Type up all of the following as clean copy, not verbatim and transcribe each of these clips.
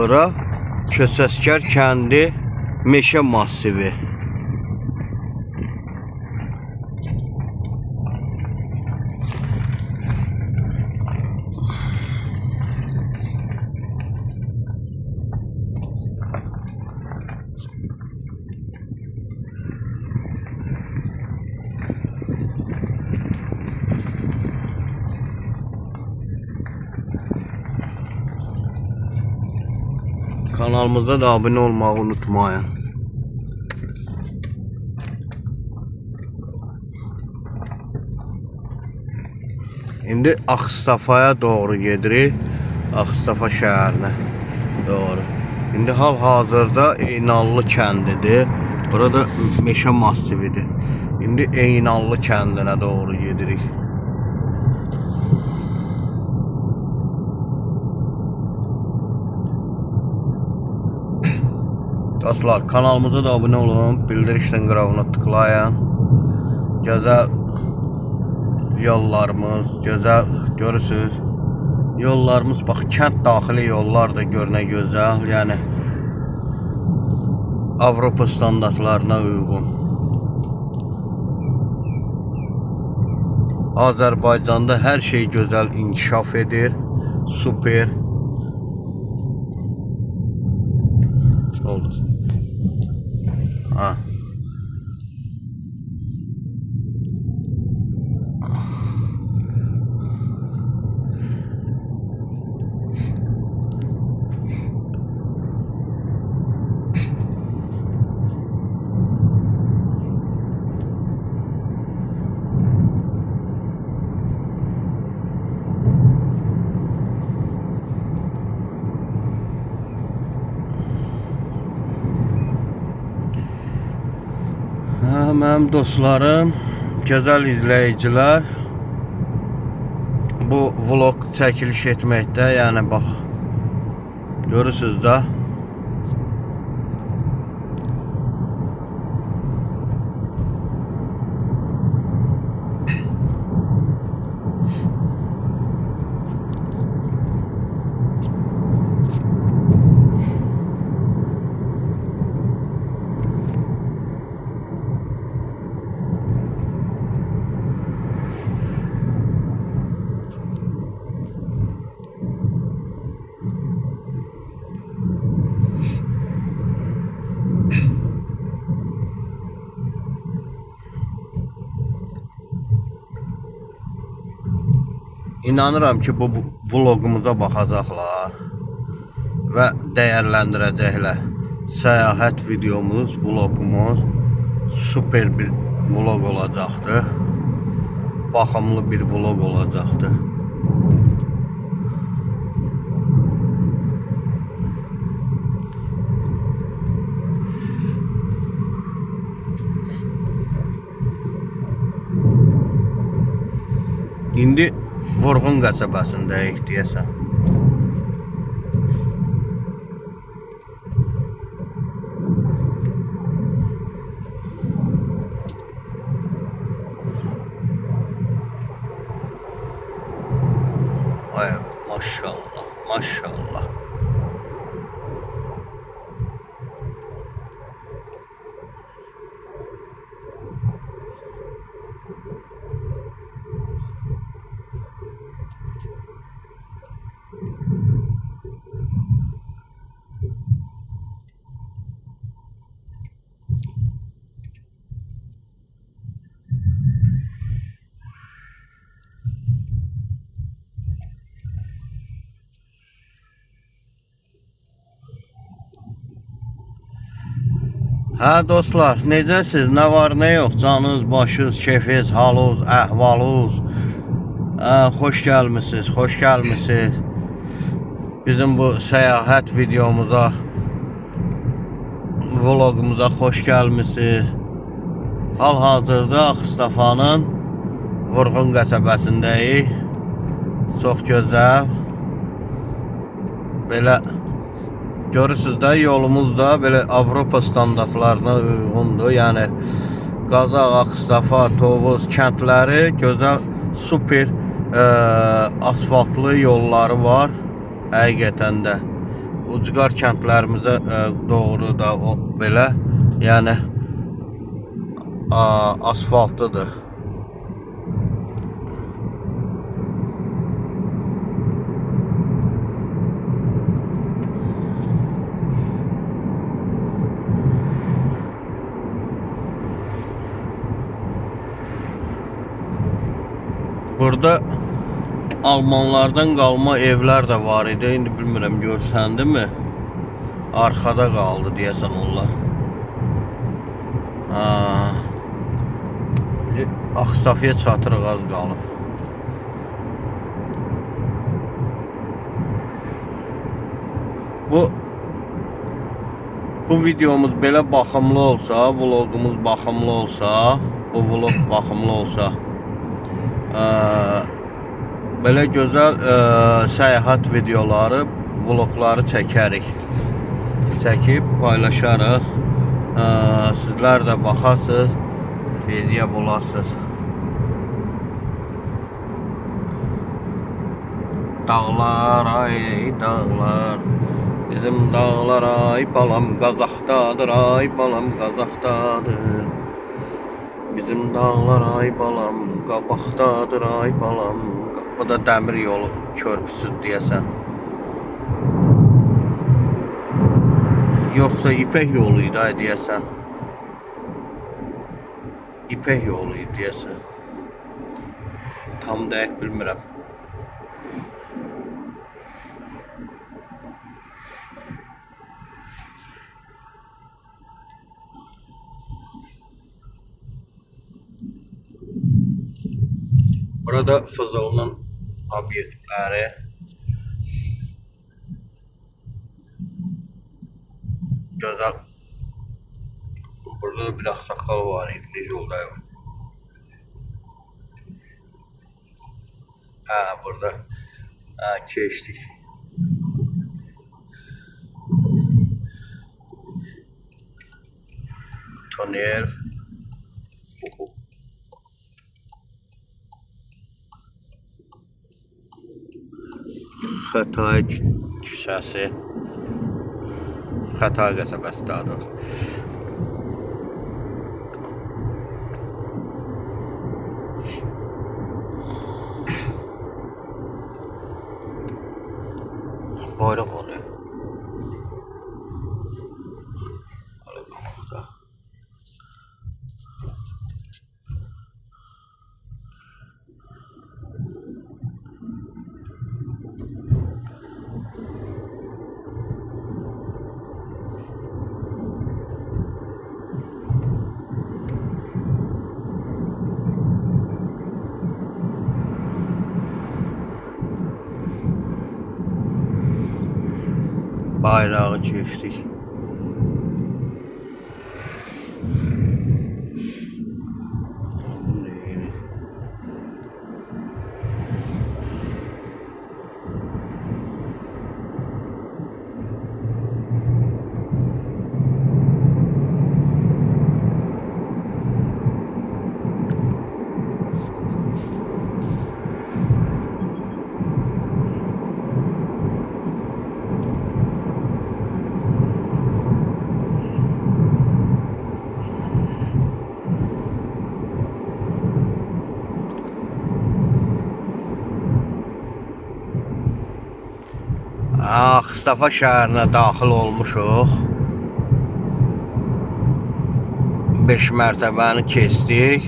Bura Kösəskər kəndi meşə massivi. Kanalımıza da abone olmayı unutmayın. İndi Ağstafaya doğru gedirik. Ağstafa şəhərinə doğru. İndi hal-hazırda Eynallı kəndidir. Burada meşə massividir. İndi Eynallı kəndinə doğru gedirik. Dostlar, kanalımıza da abone olun, bildirişdən qırağına tıklayın. Gözəl yollarımız, gözəl görürsünüz. Yollarımız, bax, kənd daxili yollar da görünə gözəl, yəni Avropa standartlarına uyğun. Azərbaycanda hər şey gözəl inkişaf edir, super. Oldu. Ha. Mənim dostlarım, gözəl izləyicilər, bu vlog çəkiliş etməkdə, yəni bax, görürsünüz da. İnanıram ki, bu vlogumuza baxacaqlar və dəyərləndirəcəklər. Səyahət videomuz, vlogumuz super bir vlog olacaqdır. Baxımlı bir vlog olacaqdır. İndi Vurğun qəsəbəsindəyik deyəsən. Ay maşallah, maşallah. Hə dostlar, necəsiz, nə var, nə yox, canınız, başınız, keyfiniz, halınız, əhvalınız, xoş gəlmisiniz, xoş gəlmisiniz. Bizim bu səyahət videomuza, vlogumuza xoş gəlmisiniz. Hal-hazırda Ağstafanın Vurğun qəsəbəsindəyik. Çox gözəl. Belə görürsünüz də, yolumuz da belə Avropa standartlarına uyğundur. Yəni Qazax, Ağstafa, Tovuz kəndləri gözəl, super asfaltlı yolları var. Həqiqətən də ucqar kəndlərimizə doğru da o belə, yəni asfaltlıdır. Burada Almanlardan qalma evlər də var idi. İndi bilmirəm görsəndi mi? Arxada qaldı deyəsən onlar. Ağstafiyə çatırıq, az qalıb. Bu videomuz belə baxımlı olsa, vlogumuz baxımlı olsa, bu vlog baxımlı olsa, belə gözəl səyahət videoları, vlogları çəkərik. Çəkib paylaşarıq. Sizlər də baxarsınız, feyziyə bularsınız. Dağlar, ay dağlar, bizim dağlar ay balam Qazaxdadır, ay balam Qazaxdadır. Bizim dağlar ay balam qabaqdadır, ay balam. Bu da dəmir yolu körpüsü deyəsən. Yoxsa ipək yoluydu ay deyəsən. İpək yoluydu deyəsən. Tam dəqiq bilmirəm. Burada Fızılının obyektləri. Gözəl. Burada da bir axsaqqal var idi, necə yoldayım. Burada keçdik. Tunel. Xətay küçəsi. Xətay qəsəbəsi daha doğrusu. Bayraq oluyor. Bayrağı geçtik. Ağstafa şəhərinə daxil olmuşuq. 5 mərtəbəni keçdik.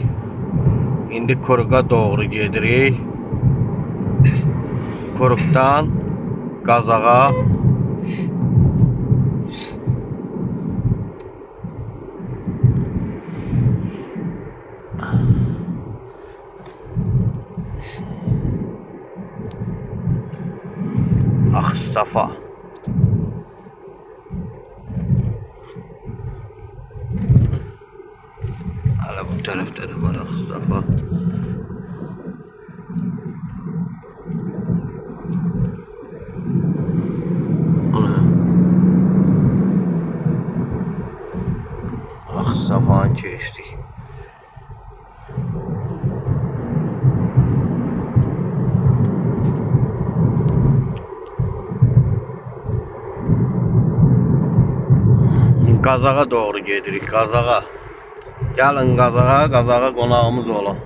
İndi Kuruqa doğru gedirik. Kuruqdan Qazaxa. Ağstafa. Hala bu tarafta da var Ağstafa. Ağstafa'nı geçtik. Qazağa doğru gedirik, Qazağa. Gəlin Qazağa, Qazağa qonağımız olun.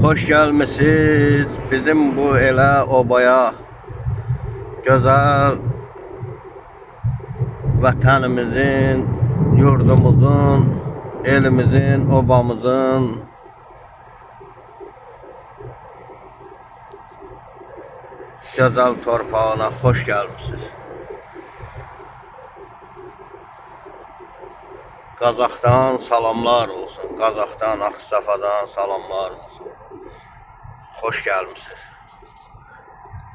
Xoş gəlmisiniz bizim bu elə obaya, gözəl vətənimizin, yurdumuzun, elimizin, obamızın gözəl torpağına xoş gəlmisiniz. Qazaxdan salamlar olsun, Qazaxdan, Ağstafadan salamlar olsun. Xoş gəlmisiniz.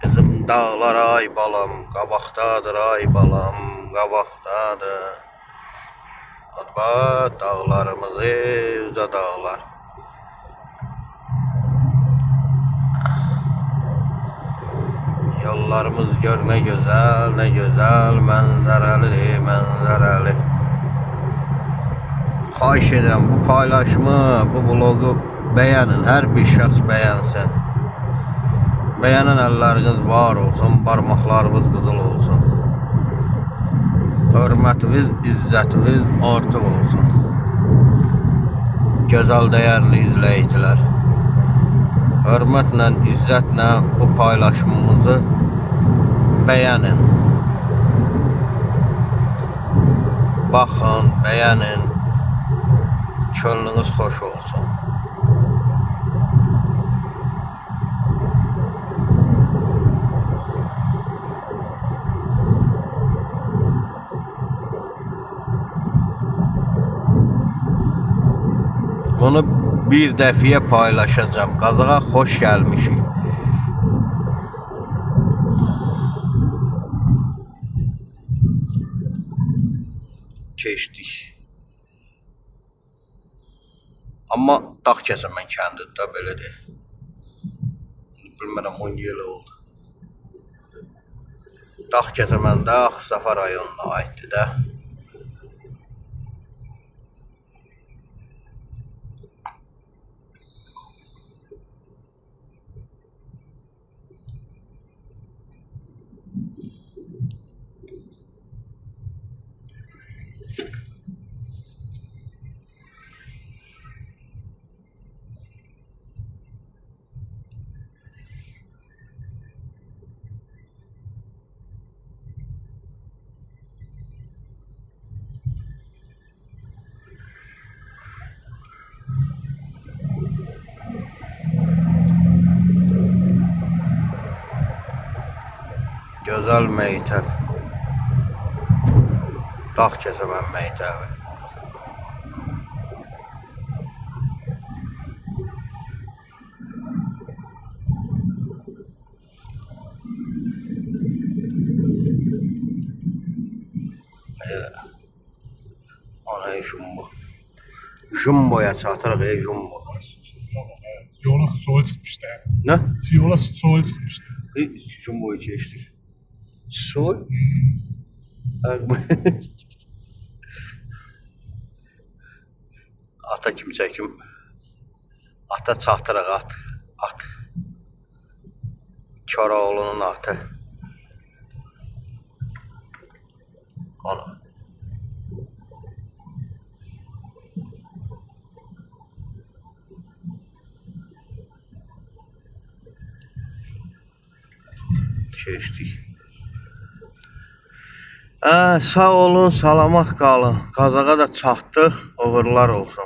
Bizim dağlar ay balam, qabaqdadır ay balam, qabaqdadır. Adbat dağlarımızı, üzə dağlar. Yollarımız gör ne gözəl mənzərəlidir, mənzərəli. Xahiş edirəm bu paylaşımı, bu vlogu beğenin, her bir şəxs beğensin. Beğenen əlləriniz var olsun, parmaqlarınız qızıl olsun. Hörmətiniz, izzətiniz artıq olsun. Gözəl, dəyərli izləyicilər. Hörmətlə, izzətlə bu paylaşımımızı beğenin. Baxın, beğenin. Könlünüz xoş olsun. Bunu bir dəfiyə paylaşacağım. Qazağa xoş gəlmişik. Keçdik. Amma Dağkəsəmən kəndində belədir. Bilmirəm 10 il oldu. Dağkəsəməndə Ağstafa rayonuna aiddir də. Gözəl məktəb. Dağkəsəmən məktəbi. Ana jumbo. Jumboya çatırıq jumbo. Yola sol çıkmıştı. Ne? Yola sol çıkmıştı. Jumboyu keçdik. Sol? Ata kim çəkim? Ata çatırıq at. At. Koroğlu'nun atı. Onu. Keçdik. Sağ olun, salamat qalın. Qazağa da çatdıq, uğurlar olsun.